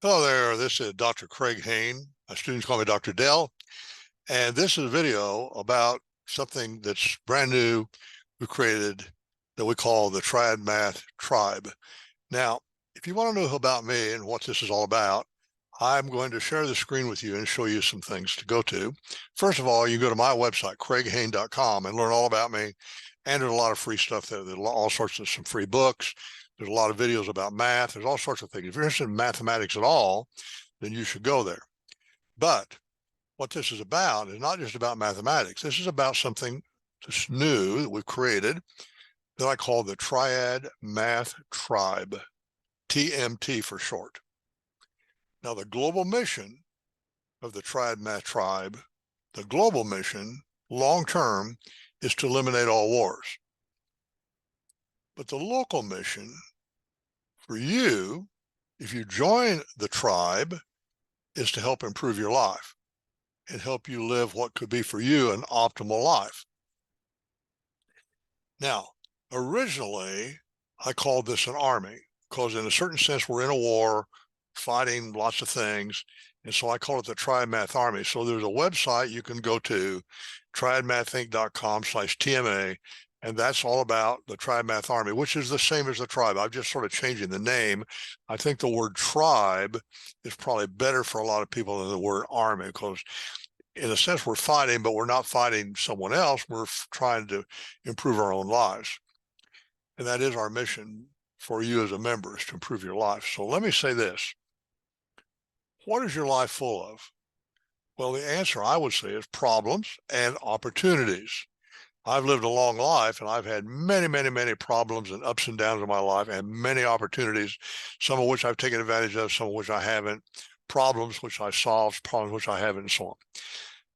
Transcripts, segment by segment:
Hello there, this is Dr. Craig Hane. My students call me Dr. Dell, and this is a video about something that's brand new we created that we call the Triad Math Tribe. Now, if you want to know about me and what this is all about, I'm going to share the screen with you and show you some things to go to. First of all, you go to my website, craighane.com, and learn all about me. And there's a lot of free stuff there. There's all sorts of some free books. There's a lot of videos about math. There's all sorts of things. If you're interested in mathematics at all, then you should go there. But what this is about is not just about mathematics. This is about something that's new that we've created that I call the Triad Math Tribe, TMT for short. Now, the global mission of the Triad Math Tribe, the global mission, long-term, is to eliminate all wars. But the local mission for you, if you join the tribe, is to help improve your life and help you live what could be for you an optimal life. Now, originally, I called this an army because in a certain sense, we're in a war, fighting lots of things. And so I call it the Triad Math Army. So there's a website you can go to, triadmathinc.com/TMA, and that's all about the Triad Math Army, which is the same as the tribe. I'm just sort of changing the name. I think the word tribe is probably better for a lot of people than the word army, because in a sense, we're fighting, but we're not fighting someone else. We're trying to improve our own lives. And that is our mission for you as a member, is to improve your life. So let me say this. What is your life full of? Well, the answer I would say is problems and opportunities. I've lived a long life and I've had many, many, many problems and ups and downs in my life and many opportunities, some of which I've taken advantage of, some of which I haven't, problems which I solved, problems which I haven't, and so on.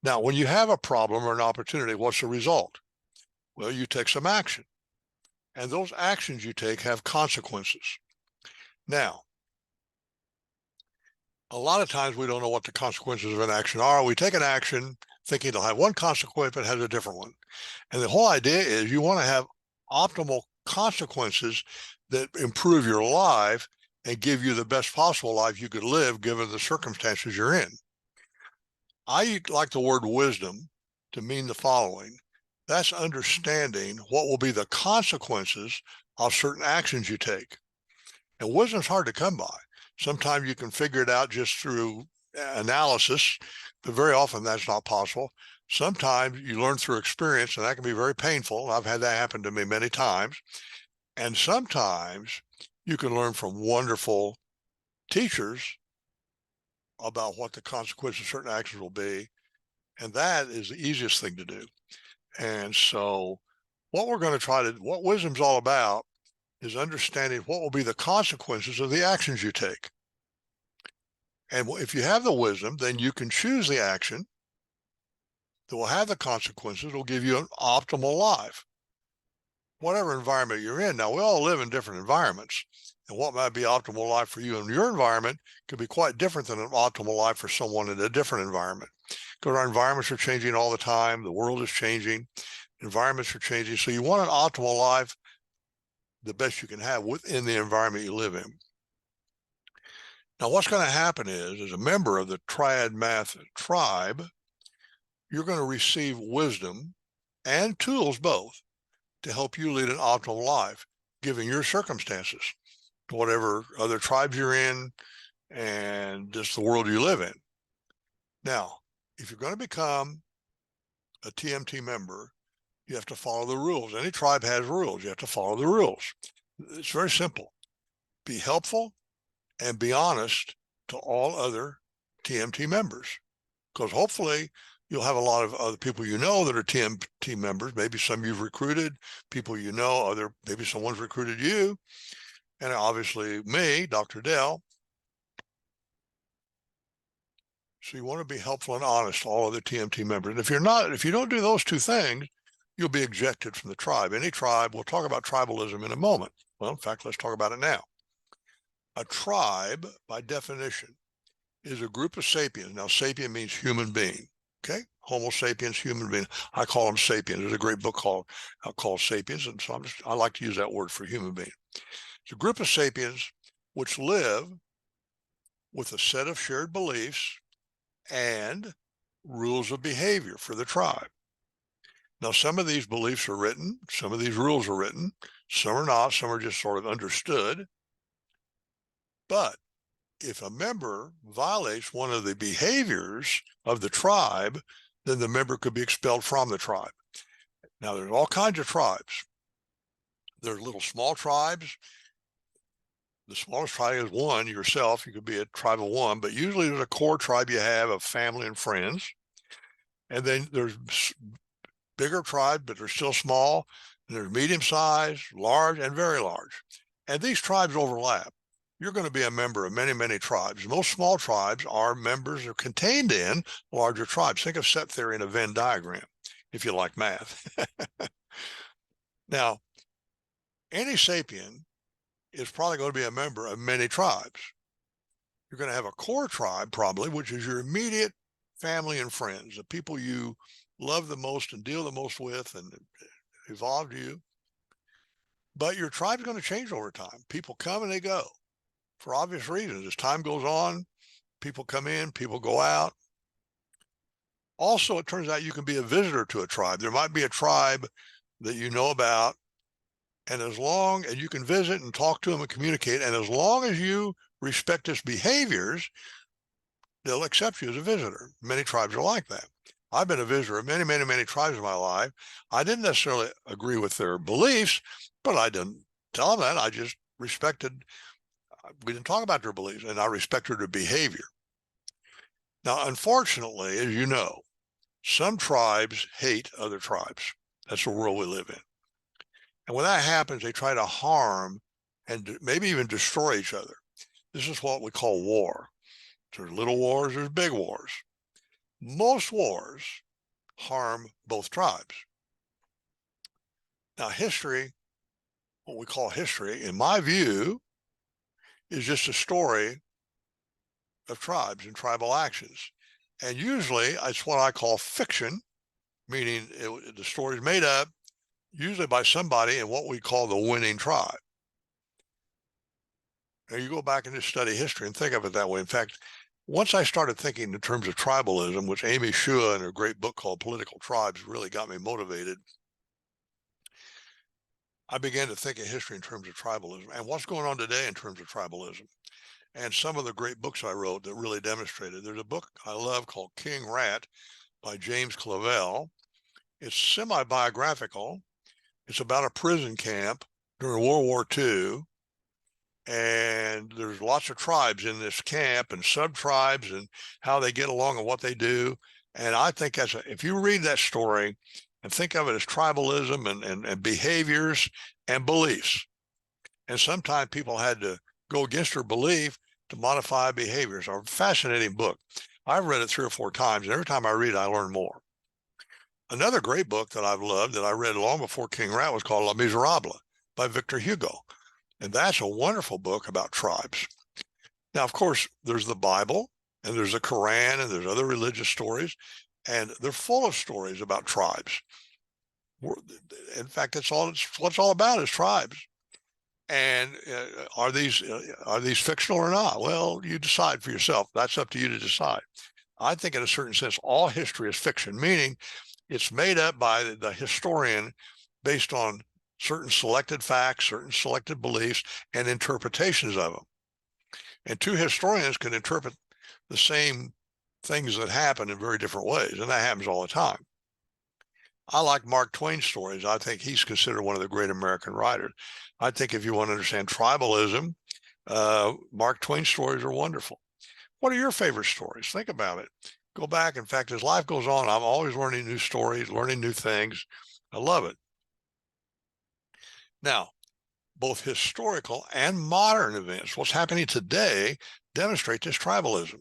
Now, when you have a problem or an opportunity, what's the result? Well, you take some action, and those actions you take have consequences. Now, a lot of times we don't know what the consequences of an action are. We take an action thinking it'll have one consequence, but it has a different one. And the whole idea is you want to have optimal consequences that improve your life and give you the best possible life you could live given the circumstances you're in. I like the word wisdom to mean the following. That's understanding what will be the consequences of certain actions you take. And wisdom's hard to come by. Sometimes you can figure it out just through analysis, but very often that's not possible. Sometimes you learn through experience, and that can be very painful. I've had that happen to me many times. And sometimes you can learn from wonderful teachers about what the consequences of certain actions will be. And that is the easiest thing to do. And so what we're going to try to, what wisdom's all about is understanding what will be the consequences of the actions you take. And if you have the wisdom, then you can choose the action that will have the consequences, will give you an optimal life, whatever environment you're in. Now, we all live in different environments, and what might be optimal life for you in your environment could be quite different than an optimal life for someone in a different environment, because our environments are changing all the time. The world is changing. Environments are changing. So you want an optimal life, the best you can have within the environment you live in. Now, what's going to happen is, as a member of the Triad Math Tribe, you're going to receive wisdom and tools both to help you lead an optimal life, given your circumstances, whatever other tribes you're in, and just the world you live in. Now, if you're going to become a TMT member, you have to follow the rules. Any tribe has rules. You have to follow the rules. It's very simple. Be helpful and be honest to all other TMT members, because hopefully you'll have a lot of other people you know that are TMT members. Maybe some you've recruited, people you know, maybe someone's recruited you, and obviously me, Dr. Dell. So you want to be helpful and honest to all other TMT members. And if you don't do those two things, you'll be ejected from the tribe. Any tribe, we'll talk about tribalism in a moment. Well, in fact, let's talk about it now. A tribe, by definition, is a group of sapiens. Now, sapien means human being, okay? Homo sapiens, human being. I call them sapiens. There's a great book called Sapiens, and so I like to use that word for human being. It's a group of sapiens which live with a set of shared beliefs and rules of behavior for the tribe. Now, some of these beliefs are written, some of these rules are written, some are not, some are just sort of understood. But if a member violates one of the behaviors of the tribe, then the member could be expelled from the tribe. Now, there's all kinds of tribes. There's little small tribes. The smallest tribe is one, yourself. You could be a tribe of one, but usually there's a core tribe you have of family and friends. And then there's bigger tribes, but they're still small. And there's medium-sized, large, and very large. And these tribes overlap. You're going to be a member of many, many tribes. Most small tribes are members or contained in larger tribes. Think of set theory in a Venn diagram, if you like math. Now, any sapien is probably going to be a member of many tribes. You're going to have a core tribe, probably, which is your immediate family and friends, the people you love the most and deal the most with and evolved you. But your tribe is going to change over time. People come and they go for obvious reasons. As time goes on, people come in, people go out. Also, it turns out you can be a visitor to a tribe. There might be a tribe that you know about, and you can visit and talk to them and communicate, and as long as you respect its behaviors, they'll accept you as a visitor. Many tribes are like that. I've been a visitor of many, many, many tribes in my life. I didn't necessarily agree with their beliefs, but I didn't tell them that. I just respected, we didn't talk about their beliefs, and I respected their behavior. Now, unfortunately, as you know, some tribes hate other tribes. That's the world we live in. And when that happens, they try to harm and maybe even destroy each other. This is what we call war. There's little wars, there's big wars. Most wars harm both tribes. Now, history, what we call history, in my view, is just a story of tribes and tribal actions. And usually it's what I call fiction, meaning the story is made up, usually by somebody in what we call the winning tribe. Now, you go back and just study history and think of it that way. In fact, once I started thinking in terms of tribalism, which Amy Shua in her great book called Political Tribes really got me motivated, I began to think of history in terms of tribalism and what's going on today in terms of tribalism. And some of the great books I wrote that really demonstrated. There's a book I love called King Rat by James Clavell. It's semi-biographical. It's about a prison camp during World War II. And there's lots of tribes in this camp and sub-tribes and how they get along and what they do. And I think if you read that story and think of it as tribalism and behaviors and beliefs, and sometimes people had to go against their belief to modify behaviors. A fascinating book. I've read it 3 or 4 times, and every time I read it, I learn more. Another great book that I've loved that I read long before King Rat was called Les Miserables by Victor Hugo. And that's a wonderful book about tribes. Now, of course, there's the Bible, and there's the Quran, and there's other religious stories, and they're full of stories about tribes. In fact, that's what it's all about is tribes. And are these fictional or not? Well, you decide for yourself. That's up to you to decide. I think in a certain sense, all history is fiction, meaning it's made up by the historian based on certain selected facts, certain selected beliefs, and interpretations of them. And 2 historians can interpret the same things that happen in very different ways, and that happens all the time. I like Mark Twain's stories. I think he's considered one of the great American writers. I think if you want to understand tribalism, Mark Twain's stories are wonderful. What are your favorite stories? Think about it. Go back. In fact, as life goes on, I'm always learning new stories, learning new things. I love it. Now, both historical and modern events, what's happening today, demonstrate this tribalism.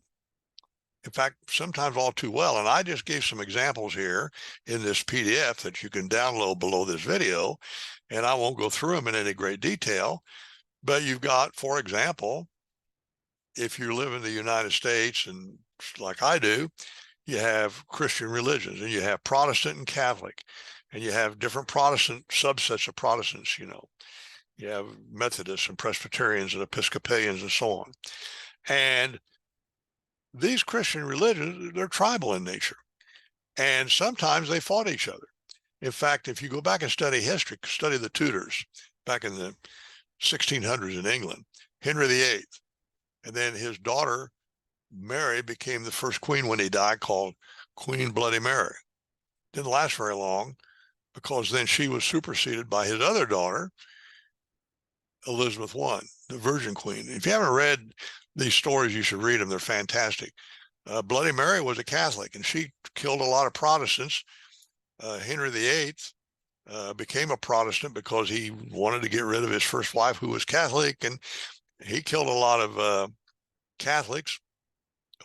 In fact, sometimes all too well. And I just gave some examples here in this PDF that you can download below this video. And I won't go through them in any great detail. But you've got, for example, if you live in the United States, and like I do, you have Christian religions, and you have Protestant and Catholic, and you have different Protestant subsets of Protestants, you know. You have Methodists and Presbyterians and Episcopalians and so on. And these Christian religions, they're tribal in nature. And sometimes they fought each other. In fact, if you go back and study history, study the Tudors back in the 1600s in England, Henry VIII, and then his daughter, Mary, became the first queen when he died, called Queen Bloody Mary. Didn't last very long because then she was superseded by his other daughter, Elizabeth I, the Virgin Queen. If you haven't read these stories, you should read them. They're fantastic. Bloody Mary was a Catholic, and she killed a lot of Protestants. Henry VIII became a Protestant because he wanted to get rid of his first wife, who was Catholic, and he killed a lot of Catholics.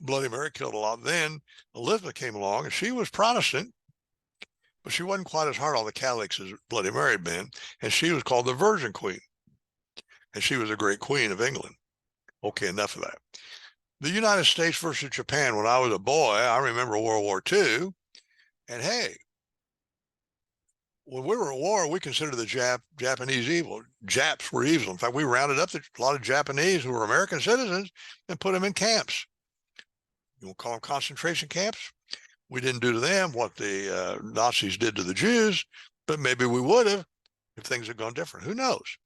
Bloody Mary killed a lot. Then Elizabeth came along, and she was Protestant, but she wasn't quite as hard on the Catholics as Bloody Mary had been, and she was called the Virgin Queen, and she was a great queen of England. Okay, enough of that. The United States versus Japan. When I was a boy, I remember World War II, and hey, when we were at war, we considered the Japanese evil. Japs were evil. In fact, we rounded up a lot of Japanese who were American citizens and put them in camps. You want to call them concentration camps? We didn't do to them what the Nazis did to the Jews, but maybe we would have if things had gone different. Who knows?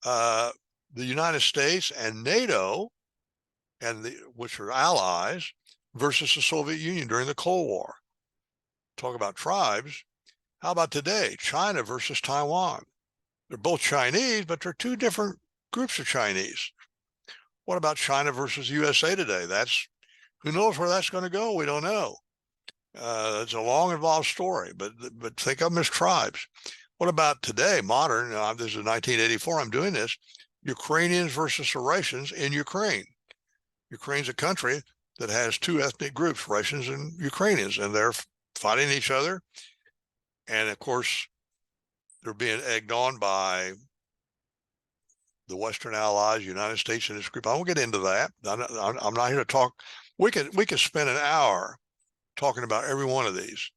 The United States and NATO, which are allies, versus the Soviet Union during the Cold War. Talk about tribes. How about today? China versus Taiwan. They're both Chinese, but they're two different groups of Chinese. What about China versus USA today? Who knows where that's going to go? We don't know. It's a long, involved story, but think of them as tribes. What about today, modern? This is 1984. I'm doing this. Ukrainians versus the Russians in Ukraine. Ukraine's a country that has two ethnic groups, Russians and Ukrainians, and they're fighting each other. And of course, they're being egged on by the Western allies, United States in this group. I won't get into that. I'm not here to talk. We could spend an hour talking about every one of these.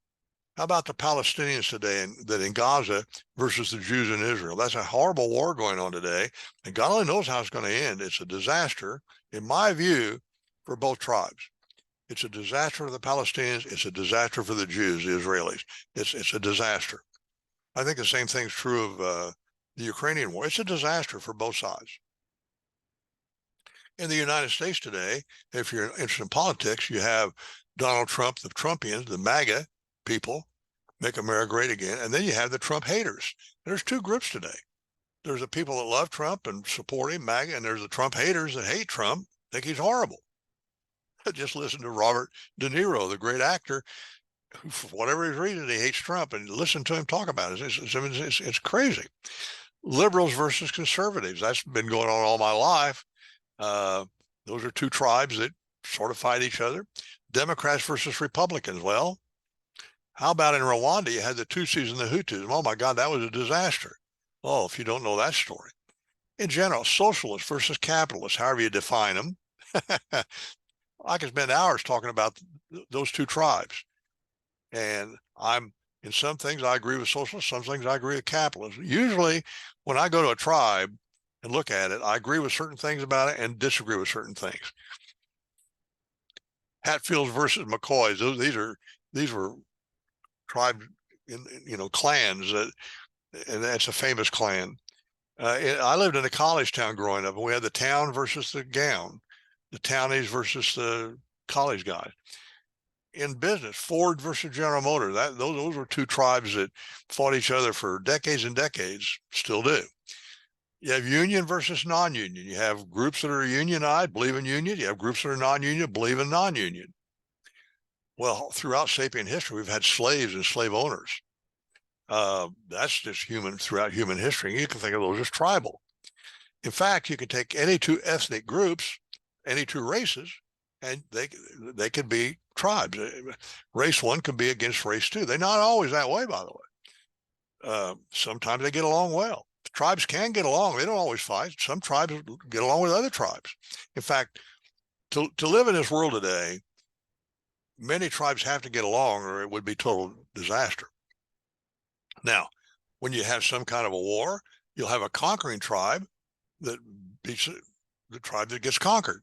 How about the Palestinians today in Gaza versus the Jews in Israel? That's a horrible war going on today, and God only knows how it's going to end. It's a disaster, in my view, for both tribes. It's a disaster for the Palestinians. It's a disaster for the Jews, the Israelis. It's a disaster. I think the same thing's true of the Ukrainian war. It's a disaster for both sides. In the United States today, if you're interested in politics, you have Donald Trump, the Trumpians, the MAGA people, make America great again. And then you have the Trump haters. There's two groups today. There's the people that love Trump and support him, MAGA, and there's the Trump haters that hate Trump, think he's horrible. Just listen to Robert De Niro, the great actor, who, for whatever his reason, he hates Trump, and listen to him talk about it. It's crazy. Liberals versus conservatives. That's been going on all my life. Those are two tribes that sort of fight each other. Democrats versus Republicans. Well, how about in Rwanda, you had the Tutsis and the Hutus. Oh my God, that was a disaster. Oh, if you don't know that story. In general, socialists versus capitalists, however you define them. I could spend hours talking about those two tribes. And in some things I agree with socialists, some things I agree with capitalists. Usually when I go to a tribe and look at it, I agree with certain things about it and disagree with certain things. Hatfields versus McCoys. These were tribes, clans, and that's a famous clan. I lived in a college town growing up, and we had the town versus the gown, the townies versus the college guys. In business, Ford versus General Motors. Those were two tribes that fought each other for decades and decades, still do. You have union versus non-union. You have groups that are unionized, believe in union. You have groups that are non-union, believe in non-union. Well, throughout sapient history, we've had slaves and slave owners. That's just human throughout human history. You can think of those as tribal. In fact, you can take any two ethnic groups, any two races, and they could be tribes. Race one could be against race two. They're not always that way, by the way. Sometimes they get along well. Tribes can get along. They don't always fight. Some tribes get along with other tribes. In fact, to live in this world today, many tribes have to get along or it would be total disaster. Now, when you have some kind of a war, you'll have a conquering tribe that beats the tribe that gets conquered.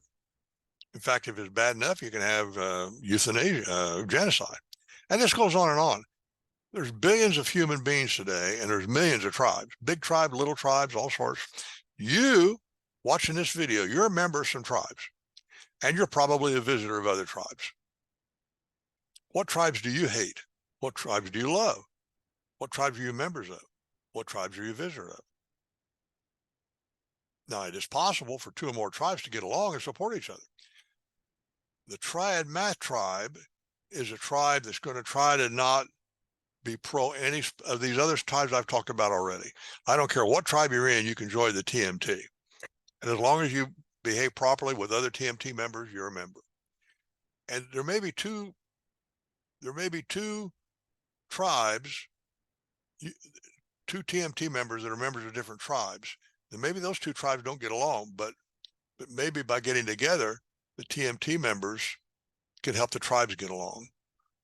In fact, if it's bad enough, you can have euthanasia, genocide. And this goes on and on. There's billions of human beings today, and there's millions of tribes, big tribes, little tribes, all sorts. You watching this video, you're a member of some tribes, and you're probably a visitor of other tribes. What tribes do you hate? What tribes do you love? What tribes are you members of? What tribes are you a visitor of? Now, it is possible for two or more tribes to get along and support each other. The Triad Math tribe is a tribe that's going to try to not be pro any of these other tribes I've talked about already. I don't care what tribe you're in, you can join the TMT. And as long as you behave properly with other TMT members, you're a member. And there may be two tribes, two TMT members that are members of different tribes. And maybe those two tribes don't get along, but maybe by getting together, the TMT members can help the tribes get along.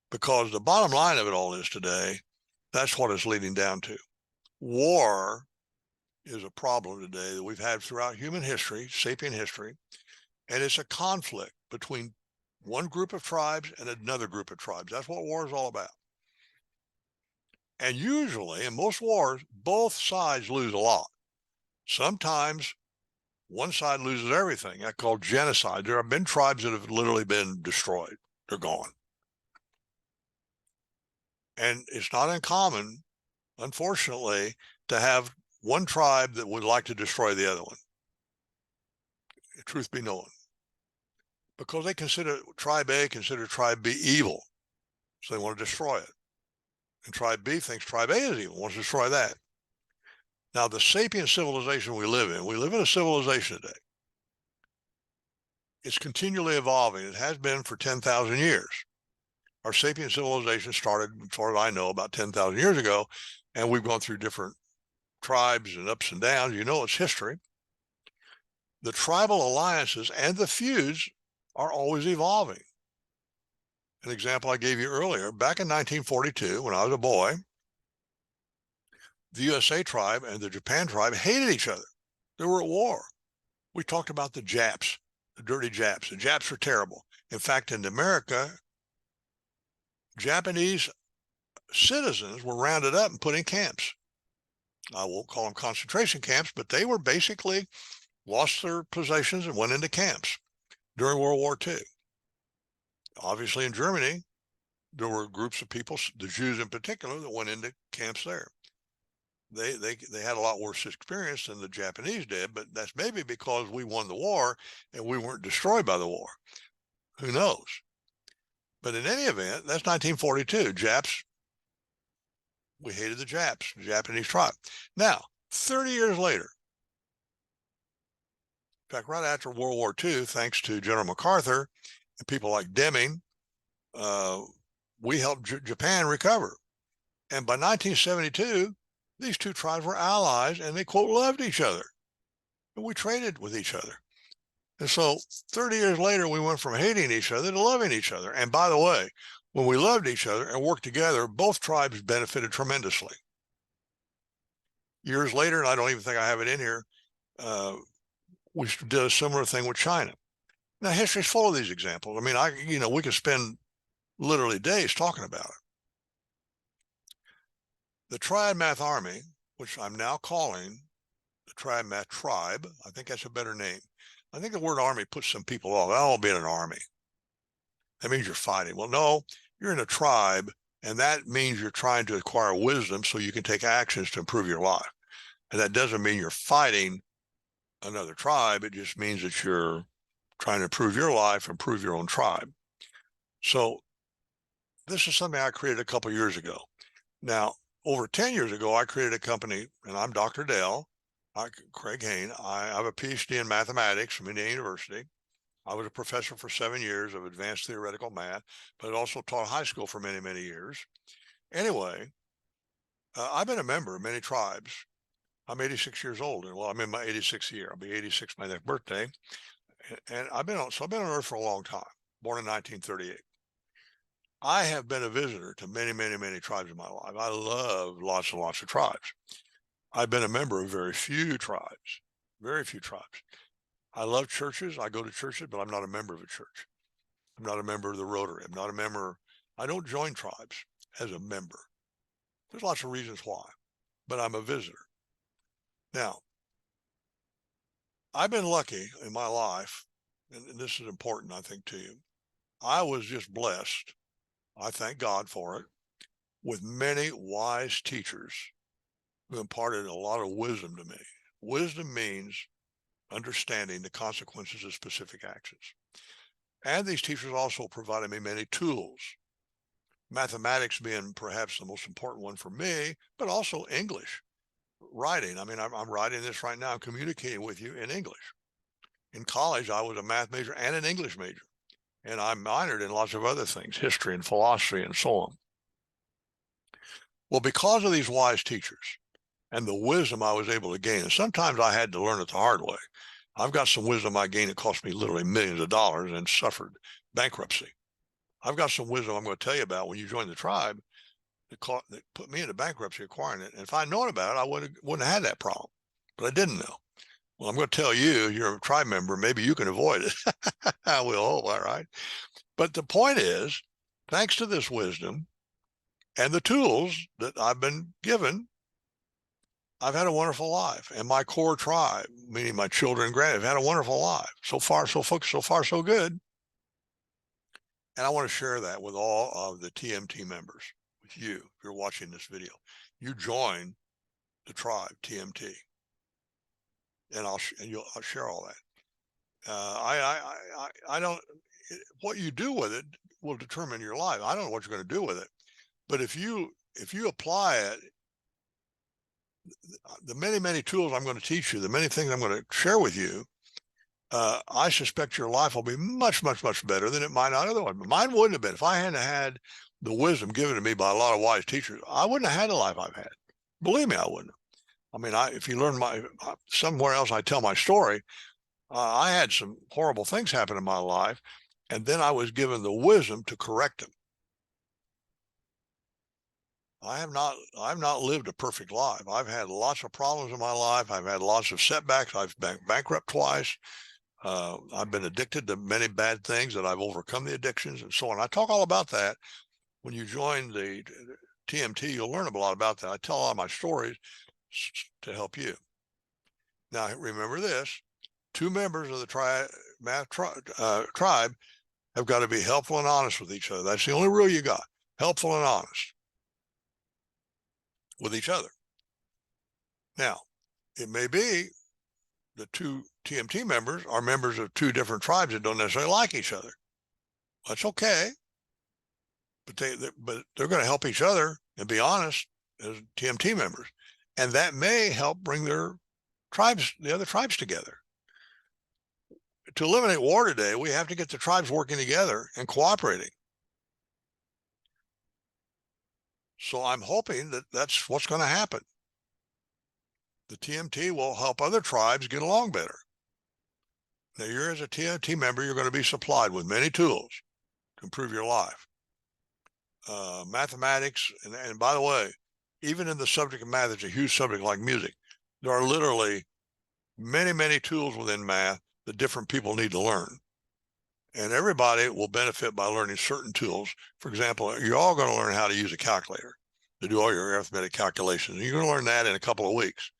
Because the bottom line of it all is today, that's what it's leading down to. War is a problem today that we've had throughout human history, sapient history, and it's a conflict between one group of tribes and another group of tribes. That's what war is all about. And usually, in most wars, both sides lose a lot. Sometimes one side loses everything. That's called genocide. There have been tribes that have literally been destroyed. They're gone. And it's not uncommon, unfortunately, to have one tribe that would like to destroy the other one. Truth be known. Because they consider tribe A consider tribe B evil. So they want to destroy it. And tribe B thinks tribe A is evil, wants to destroy that. Now, the sapient civilization we live in a civilization today. It's continually evolving. It has been for 10,000 years. Our sapient civilization started, as far as I know, about 10,000 years ago, and we've gone through different tribes and ups and downs. You know, it's history. The tribal alliances and the feuds are always evolving. An example I gave you earlier, back in 1942, when I was a boy, the USA tribe and the Japan tribe hated each other. They were at war. We talked about the Japs, the dirty Japs. The Japs are terrible. In fact, in America, Japanese citizens were rounded up and put in camps. I won't call them concentration camps, but they were basically lost their possessions and went into camps during World War II. Obviously, in Germany, there were groups of people, the Jews in particular, that went into camps there. They had a lot worse experience than the Japanese did, but that's maybe because we won the war and we weren't destroyed by the war. Who knows? But in any event, that's 1942. Japs, we hated the Japs, the Japanese tribe. Now, 30 years later, in fact, right after World War II, thanks to General MacArthur and people like Deming, we helped Japan recover. And by 1972, these two tribes were allies and they, quote, loved each other. And we traded with each other. And so 30 years later, we went from hating each other to loving each other. And by the way, when we loved each other and worked together, both tribes benefited tremendously. Years later, and I don't even think I have it in here, we did a similar thing with China. Now, history's full of these examples. I mean, we could spend literally days talking about it. The Triad Math Army, which I'm now calling the Triad Math Tribe, I think that's a better name. I think the word army puts some people off. I don't be in an army. That means you're fighting. Well, no, you're in a tribe, and that means you're trying to acquire wisdom so you can take actions to improve your life. And that doesn't mean you're fighting another tribe. It just means that you're trying to improve your life, improve your own tribe. So this is something I created a couple of years ago. Now, over 10 years ago, I created a company, and I'm Dr. Dale, Craig Hane. I have a Ph.D. in mathematics from Indiana University. I was a professor for 7 years of advanced theoretical math, but I also taught high school for many, many years. Anyway, I've been a member of many tribes. I'm 86 years old, and well, I'm in my 86th year. I'll be 86 my next birthday. And I've been on Earth for a long time, born in 1938. I have been a visitor to many, many, many tribes in my life. I love lots and lots of tribes. I've been a member of very few tribes, very few tribes. I love churches. I go to churches, but I'm not a member of a church. I'm not a member of the Rotary. I'm not a member. I don't join tribes as a member. There's lots of reasons why, but I'm a visitor. Now, I've been lucky in my life, and this is important, I think, to you. I was just blessed. I thank God for it, with many wise teachers who imparted a lot of wisdom to me. Wisdom means understanding the consequences of specific actions. And these teachers also provided me many tools, mathematics being perhaps the most important one for me, but also English, writing. I mean, I'm writing this right now, I'm communicating with you in English. In college, I was a math major and an English major, and I minored in lots of other things, history and philosophy and so on. Well, because of these wise teachers and the wisdom I was able to gain, and sometimes I had to learn it the hard way. I've got some wisdom I gained that cost me literally millions of dollars and suffered bankruptcy. I've got some wisdom I'm going to tell you about when you join the tribe that put me into bankruptcy acquiring it. And if I'd known about it, I wouldn't have had that problem, but I didn't know. Well, I'm going to tell you, you're a tribe member, maybe you can avoid it. I will hope, all right. But the point is, thanks to this wisdom and the tools that I've been given, I've had a wonderful life. And my core tribe, meaning my children and grandchildren, have had a wonderful life. So far, so far, so good. And I want to share that with all of the TMT members, with you, if you're watching this video. You join the tribe, TMT, and I'll share all that. I don't, what you do with it will determine your life. I don't know what you're going to do with it, but if you apply it, the many tools I'm going to teach you, the many things I'm going to share with you, I suspect your life will be much better than it might not otherwise. Mine wouldn't have been if I hadn't had the wisdom given to me by a lot of wise teachers. I wouldn't have had the life I've had. Believe me, I wouldn't. I mean, if you learn somewhere else, I tell my story. I had some horrible things happen in my life, and then I was given the wisdom to correct them. I've not lived a perfect life. I've had lots of problems in my life. I've had lots of setbacks. I've been bankrupt twice. I've been addicted to many bad things, that I've overcome the addictions and so on. I talk all about that. When you join the TMT, you'll learn a lot about that. I tell all my stories to help you. Now, remember this, 2 members of the Triad Math tribe have got to be helpful and honest with each other. That's the only rule you got, helpful and honest with each other. Now, it may be the 2 TMT members are members of 2 different tribes that don't necessarily like each other. That's okay, but they're going to help each other and be honest as TMT members, and that may help bring the other tribes together. To eliminate war today, we have to get the tribes working together and cooperating. So I'm hoping that that's what's going to happen. The TMT will help other tribes get along better. Now, you're as a TMT member, you're going to be supplied with many tools to improve your life. Mathematics, and by the way, even in the subject of math, it's a huge subject like music. There are literally many tools within math that different people need to learn. And everybody will benefit by learning certain tools. For example, you're all going to learn how to use a calculator to do all your arithmetic calculations. You're going to learn that in a couple of weeks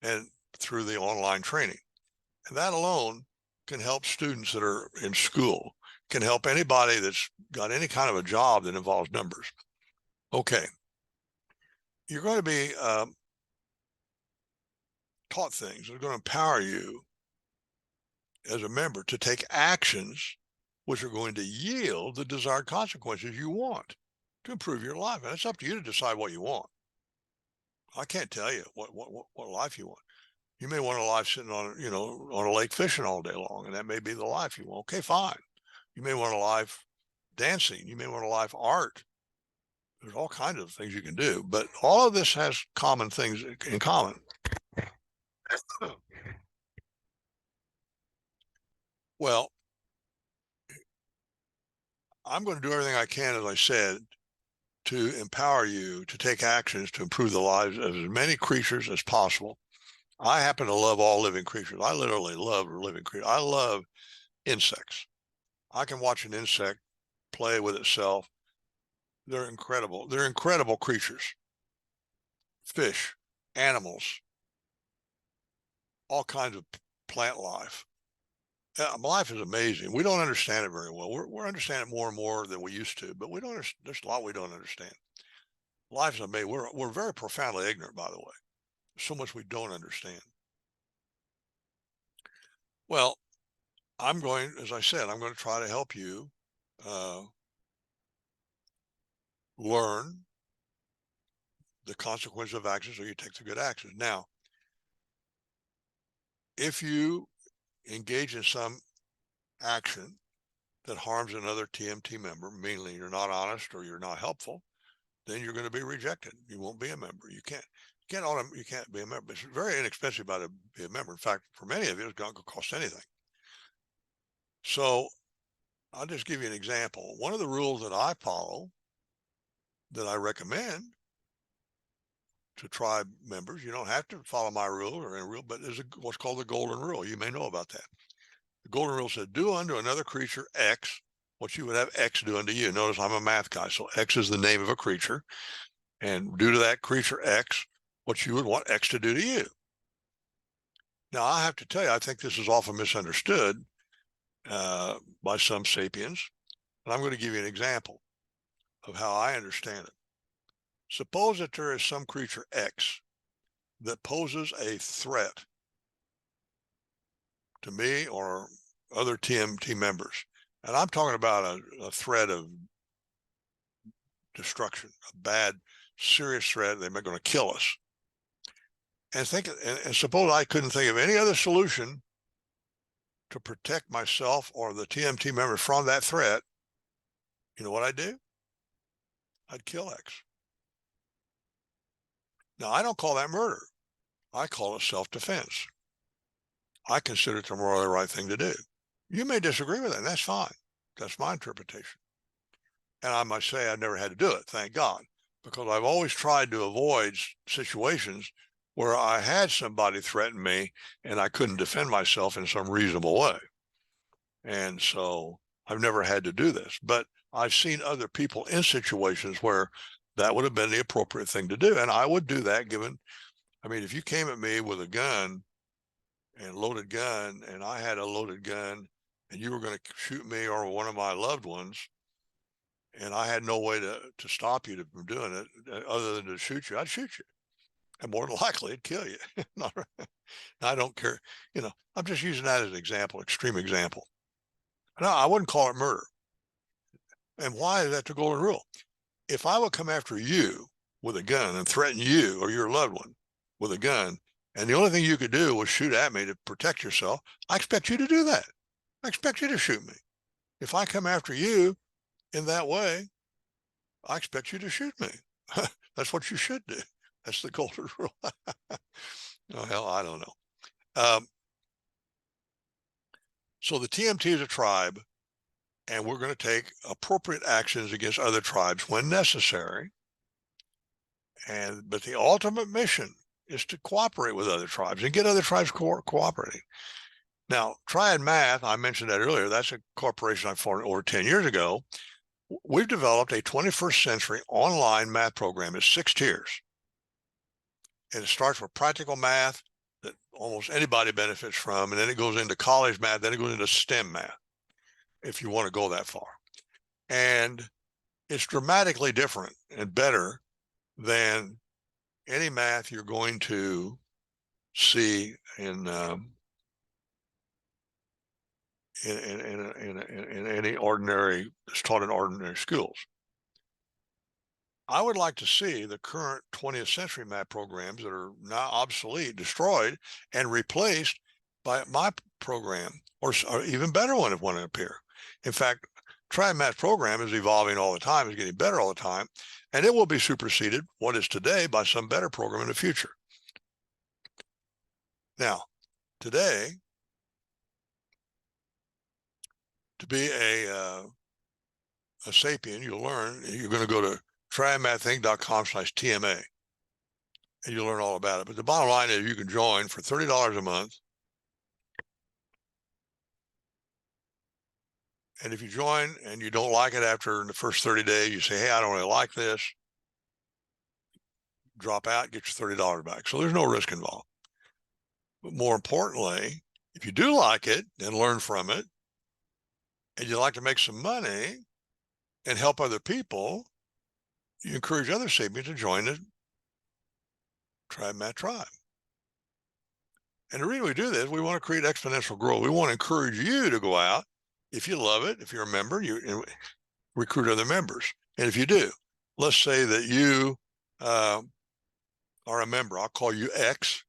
and through the online training. And that alone can help students that are in school, can help anybody that's got any kind of a job that involves numbers. Okay. You're going to be taught things that are going to empower you as a member to take actions which are going to yield the desired consequences you want to improve your life. And it's up to you to decide what you want. I can't tell you what life you want. You may want a life sitting on a lake fishing all day long, and that may be the life you want. Okay, fine. You may want a life dancing. You may want a life art. There's all kinds of things you can do, but all of this has common things in common. Well, I'm going to do everything I can, as I said, to empower you to take actions to improve the lives of as many creatures as possible. I happen to love all living creatures. I literally love living creatures. I love insects. I can watch an insect play with itself. They're incredible. They're incredible creatures. Fish, animals, all kinds of plant life. Life is amazing. We don't understand it very well. We're understanding it more and more than we used to, but we don't. There's a lot we don't understand. Life is amazing. We're very profoundly ignorant, by the way. There's so much we don't understand. Well, I'm going, as I said, I'm going to try to help you learn the consequences of actions so you take the good actions. Now, if you engage in some action that harms another TMT member, meaning you're not honest or you're not helpful, then you're going to be rejected. You won't be a member. You can't be a member. It's very inexpensive to be a member. In fact, for many of you, it's not going to cost anything. So I'll just give you an example. One of the rules that I follow, that I recommend to tribe members, you don't have to follow my rule or any rule, but there's what's called the golden rule. You may know about that. The golden rule said, do unto another creature X what you would have X do unto you. Notice I'm a math guy, so X is the name of a creature. And do to that creature X what you would want X to do to you. Now, I have to tell you, I think this is often misunderstood by some sapiens. And I'm going to give you an example of how I understand it. Suppose that there is some creature X that poses a threat to me or other TMT members. And I'm talking about a threat of destruction, a bad, serious threat. They're going to kill us. And suppose I couldn't think of any other solution to protect myself or the TMT members from that threat. You know what I'd do? I'd kill X. Now, I don't call that murder. I call it self-defense. I consider it the morally right thing to do. You may disagree with it, and that's fine. That's my interpretation. And I must say I've never had to do it, thank God, because I've always tried to avoid situations where I had somebody threaten me and I couldn't defend myself in some reasonable way. And so I've never had to do this, but I've seen other people in situations where that would have been the appropriate thing to do. And I would do that if you came at me with a gun and loaded gun, and I had a loaded gun and you were going to shoot me or one of my loved ones, and I had no way to stop you from doing it other than to shoot you, I'd shoot you. And more than likely, it'd kill you. I don't care. I'm just using that as an example, extreme example. No, I wouldn't call it murder. And why is that the golden rule? If I would come after you with a gun and threaten you or your loved one with a gun, and the only thing you could do was shoot at me to protect yourself, I expect you to do that. I expect you to shoot me. If I come after you in that way, I expect you to shoot me. That's what you should do. That's the golden rule. Oh, hell, I don't know. So the TMT is a tribe, and we're going to take appropriate actions against other tribes when necessary. But the ultimate mission is to cooperate with other tribes and get other tribes cooperating. Now, Triad Math, I mentioned that earlier, that's a corporation I formed over 10 years ago. We've developed a 21st century online math program. It's 6 tiers. And it starts with practical math that almost anybody benefits from, and then it goes into college math, then it goes into STEM math, if you want to go that far. And it's dramatically different and better than any math you're going to see in any ordinary, it's taught in ordinary schools. I would like to see the current 20th century math programs that are now obsolete, destroyed, and replaced by my program, or even better one if one appear. In fact, Triad Math program is evolving all the time, is getting better all the time, and it will be superseded, what is today, by some better program in the future. Now, today, to be a sapien, you'll learn, you're going to go to triadmathinc.com/TMA. and you'll learn all about it. But the bottom line is you can join for $30 a month. And if you join and you don't like it after the first 30 days, you say, hey, I don't really like this, drop out, get your $30 back. So there's no risk involved. But more importantly, if you do like it and learn from it, and you like to make some money and help other people, you encourage other sapiens to join the Triad Math tribe. And the reason we do this, we want to create exponential growth. We want to encourage you to go out. If you love it, if you're a member, you recruit other members. And if you do, let's say that you are a member, I'll call you X,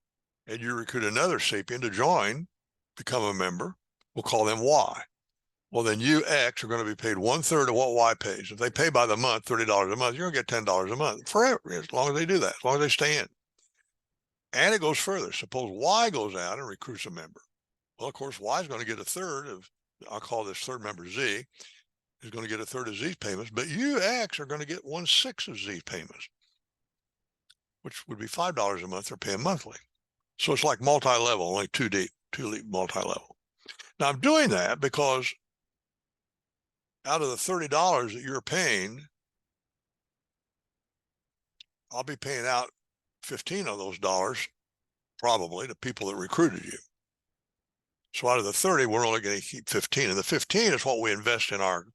and you recruit another sapien to join, become a member, we'll call them Y. Well, then you, X, are going to be paid 1/3 of what Y pays. If they pay by the month, $30 a month, you're going to get $10 a month forever, as long as they do that, as long as they stay in. And it goes further. Suppose Y goes out and recruits a member. Well, of course, Y is going to get 1/3 of, I'll call this third member Z, is going to get 1/3 of Z's payments, but you, X, are going to get 1/6 of Z's payments, which would be $5 a month. They're paying monthly. So it's like multi-level, only two deep, multi-level. Now I'm doing that because out of the $30 that you're paying, I'll be paying out 15 of those dollars probably to people that recruited you. So out of the 30, we're only going to keep 15. And the 15 is what we invest in our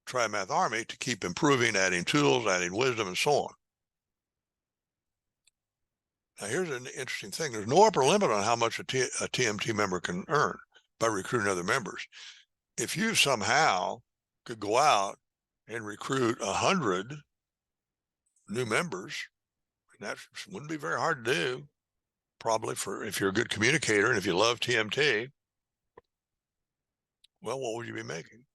Triad Math Army to keep improving, adding tools, adding wisdom, and so on. Now, here's an interesting thing. There's no upper limit on how much a TMT member can earn by recruiting other members. If you somehow could go out and recruit 100 new members, that wouldn't be very hard to do, probably, for if you're a good communicator and if you love TMT. Well, what would you be making?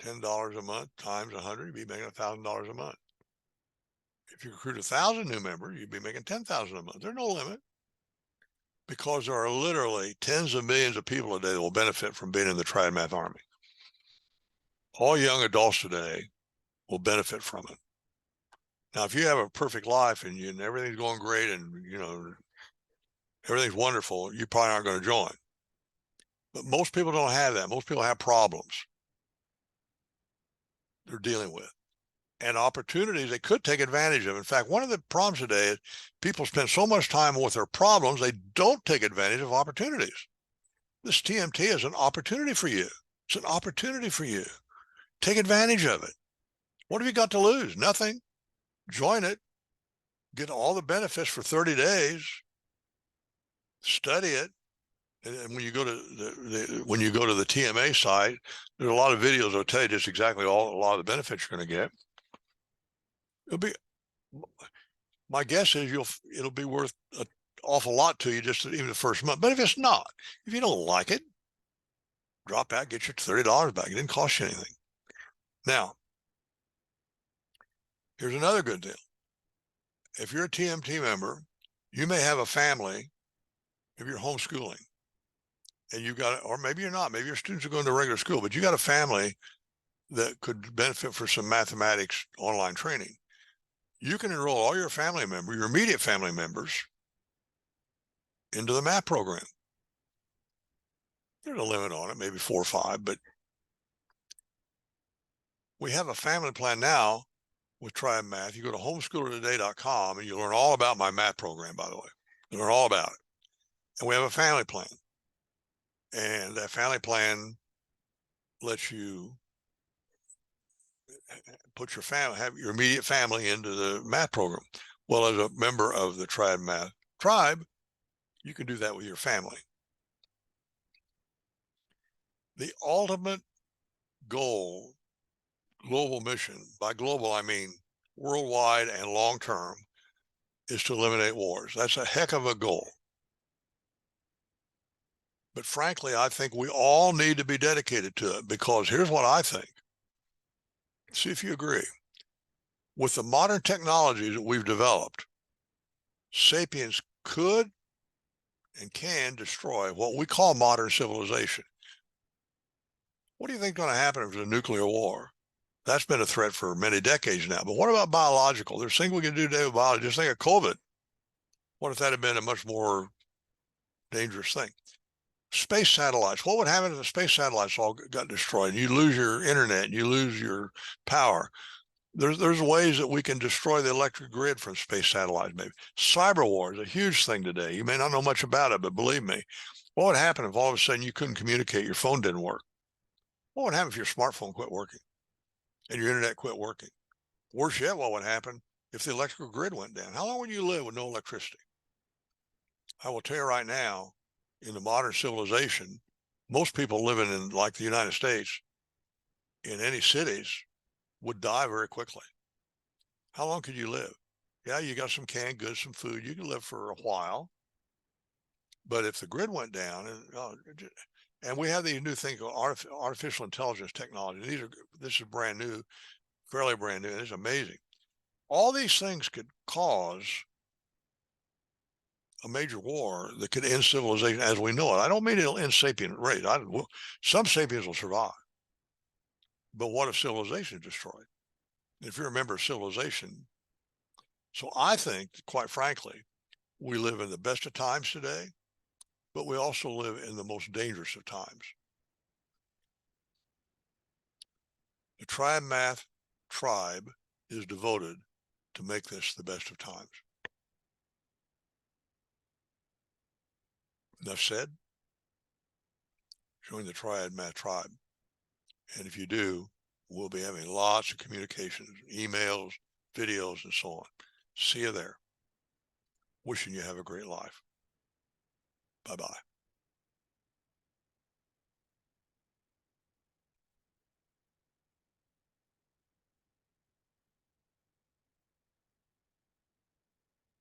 $10 a month times 100, you'd be making $1,000 a month. If you recruit 1,000 new members, you'd be making $10,000 a month. There's no limit, because there are literally tens of millions of people a day that will benefit from being in the Triad Math Army. All young adults today will benefit from it. Now, if you have a perfect life and everything's going great and everything's wonderful, you probably aren't going to join. But most people don't have that. Most people have problems they're dealing with and opportunities they could take advantage of. In fact, one of the problems today is people spend so much time with their problems, they don't take advantage of opportunities. This TMT is an opportunity for you. It's an opportunity for you. Take advantage of it. What have you got to lose? Nothing. Join it. Get all the benefits for 30 days. Study it. And when you go to the TMA site, there's a lot of videos that'll tell you just exactly a lot of the benefits you're going to get. My guess is it'll be worth an awful lot to you just even the first month. But if it's not, if you don't like it, drop out, get your $30 back. It didn't cost you anything. Now, here's another good deal. If you're a TMT member, you may have a family, if you're homeschooling, and you've got, or maybe you're not, maybe your students are going to regular school, but you got a family that could benefit for some mathematics online training. You can enroll all your family members, your immediate family members, into the math program. There's a limit on it, maybe 4 or 5, but we have a family plan now with Triad Math. You go to homeschoolertoday.com and you learn all about my math program, by the way. You learn all about it. And we have a family plan. And that family plan lets you put your family, have your immediate family into the math program. Well, as a member of the Triad Math tribe, you can do that with your family. The ultimate goal, global mission, by global, I mean worldwide and long-term, is to eliminate wars. That's a heck of a goal. But frankly, I think we all need to be dedicated to it, because here's what I think. See if you agree. With the modern technologies that we've developed, sapiens could and can destroy what we call modern civilization. What do you think is going to happen if there's a nuclear war? That's been a threat for many decades now. But what about biological? There's things we can do today with biology. Just think of COVID. What if that had been a much more dangerous thing? Space satellites. What would happen if the space satellites all got destroyed? You lose your internet, you lose your power. There's ways that we can destroy the electric grid from space satellites, maybe. Cyber war is a huge thing today. You may not know much about it, but believe me, what would happen if all of a sudden you couldn't communicate, your phone didn't work? What would happen if your smartphone quit working and your internet quit working? Worse yet, what would happen if the electrical grid went down? How long would you live with no electricity? I will tell you right now, in the modern civilization, most people living in like the United States, in any cities, would die very quickly. How long could you live? Yeah, you got some canned goods, some food, you can live for a while. But if the grid went down, and we have these new things called artificial intelligence technology. This is brand new, fairly brand new. It's amazing. All these things could cause a major war that could end civilization as we know it. I don't mean it'll end sapient race. Some sapiens will survive. But what if civilization is destroyed? If you're a member of civilization. So I think, quite frankly, we live in the best of times today, but we also live in the most dangerous of times. The Triad Math tribe is devoted to make this the best of times. Enough said. Join the Triad Math tribe. And if you do, we'll be having lots of communications, emails, videos, and so on. See you there. Wishing you have a great life. Bye-bye.